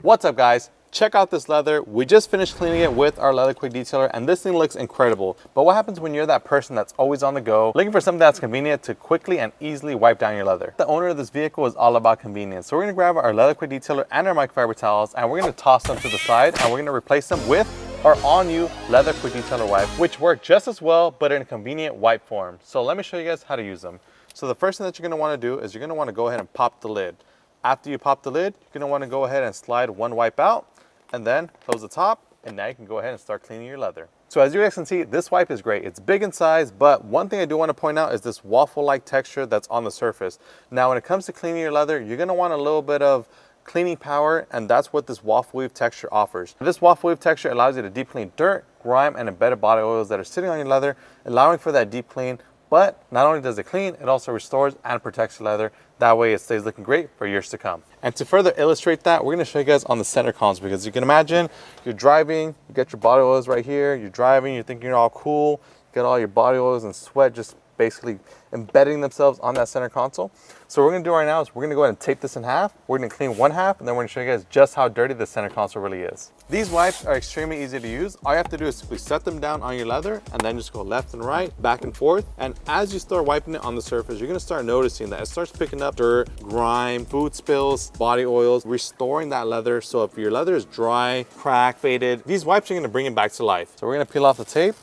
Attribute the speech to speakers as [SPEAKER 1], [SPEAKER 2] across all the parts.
[SPEAKER 1] What's up guys? Check out this leather. We just finished cleaning it with our Leather Quick Detailer and this thing looks incredible. But what happens when you're that person that's always on the go, looking for something that's convenient to quickly and easily wipe down your leather? The owner of this vehicle is all about convenience. So we're gonna grab our Leather Quick Detailer and our microfiber towels and we're gonna toss them to the side and we're gonna replace them with our all-new Leather Quick Detailer wipe, which work just as well, but in a convenient wipe form. So let me show you guys how to use them. So the first thing that you're gonna wanna do is you're gonna wanna go ahead and pop the lid. After you pop the lid, you're gonna wanna go ahead and slide one wipe out and then close the top, and now you can go ahead and start cleaning your leather. So as you guys can see, this wipe is great. It's big in size, but one thing I do want to point out is this waffle-like texture that's on the surface. Now when it comes to cleaning your leather, you're gonna want a little bit of cleaning power, and that's what this waffle weave texture offers. This waffle weave texture allows you to deep clean dirt, grime, and embedded body oils that are sitting on your leather, allowing for that deep clean. But not only does it clean, it also restores and protects your leather. That way it stays looking great for years to come. And to further illustrate that, we're gonna show you guys on the center console, because you can imagine you're driving, you get your body oils right here, you're driving, you're thinking you're all cool, you get all your body oils and sweat just basically embedding themselves on that center console. So what we're gonna do right now is we're gonna go ahead and tape this in half. We're gonna clean one half, and then we're gonna show you guys just how dirty the center console really is. These wipes are extremely easy to use. All you have to do is simply set them down on your leather and then just go left and right, back and forth. And as you start wiping it on the surface, you're gonna start noticing that it starts picking up dirt, grime, food spills, body oils, restoring that leather. So if your leather is dry, cracked, faded, these wipes are gonna bring it back to life. So we're gonna peel off the tape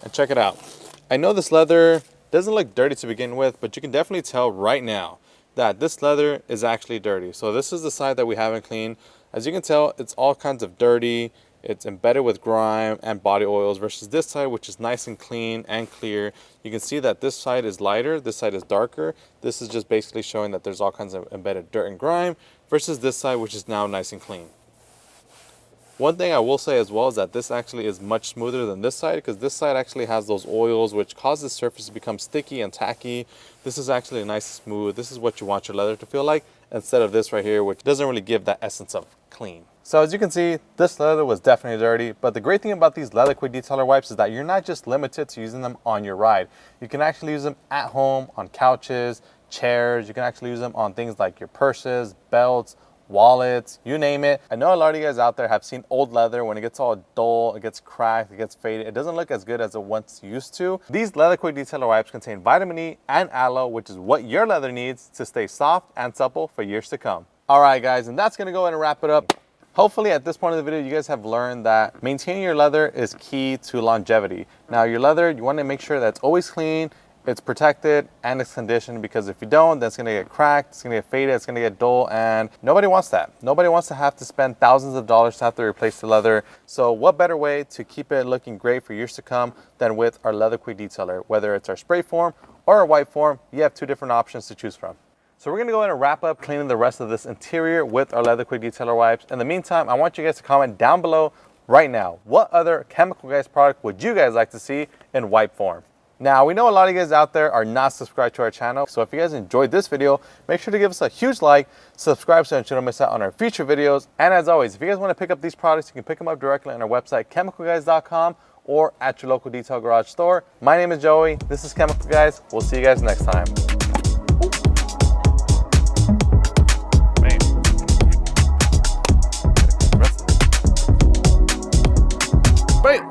[SPEAKER 1] and check it out. I know this leather doesn't look dirty to begin with, but you can definitely tell right now that this leather is actually dirty. So this is the side that we haven't cleaned. As you can tell, it's all kinds of dirty. It's embedded with grime and body oils versus this side, which is nice and clean and clear. You can see that this side is lighter, this side is darker. This is just basically showing that there's all kinds of embedded dirt and grime versus this side, which is now nice and clean. One thing I will say as well is that this actually is much smoother than this side, because this side actually has those oils which cause the surface to become sticky and tacky. This is actually nice and smooth. This is what you want your leather to feel like, instead of this right here, which doesn't really give that essence of clean. So as you can see, this leather was definitely dirty, but the great thing about these Leather Quick Detailer wipes is that you're not just limited to using them on your ride. You can actually use them at home, on couches, chairs. You can actually use them on things like your purses, belts, wallets, you name it. I know a lot of you guys out there have seen old leather. When it gets all dull, it gets cracked, it gets faded, it doesn't look as good as it once used to. These Leather Quick Detailer wipes contain vitamin E and aloe, which is what your leather needs to stay soft and supple for years to come. All right guys, and that's gonna go ahead and wrap it up. Hopefully at this point of the video, you guys have learned that maintaining your leather is key to longevity. Now your leather, you wanna make sure that it's always clean, it's protected, and it's conditioned, because if you don't, then it's gonna get cracked, it's gonna get faded, it's gonna get dull, and nobody wants that. Nobody wants to have to spend thousands of dollars to have to replace the leather. So what better way to keep it looking great for years to come than with our Leather Quick Detailer? Whether it's our spray form or our wipe form, you have two different options to choose from. So we're gonna go ahead and wrap up cleaning the rest of this interior with our Leather Quick Detailer wipes. In the meantime, I want you guys to comment down below right now, what other Chemical Guys product would you guys like to see in wipe form? Now, we know a lot of you guys out there are not subscribed to our channel, so if you guys enjoyed this video, make sure to give us a huge like, subscribe so that you don't miss out on our future videos. And as always, if you guys want to pick up these products, you can pick them up directly on our website, chemicalguys.com, or at your local detail garage store. My name is Joey, this is Chemical Guys. We'll see you guys next time. Wait.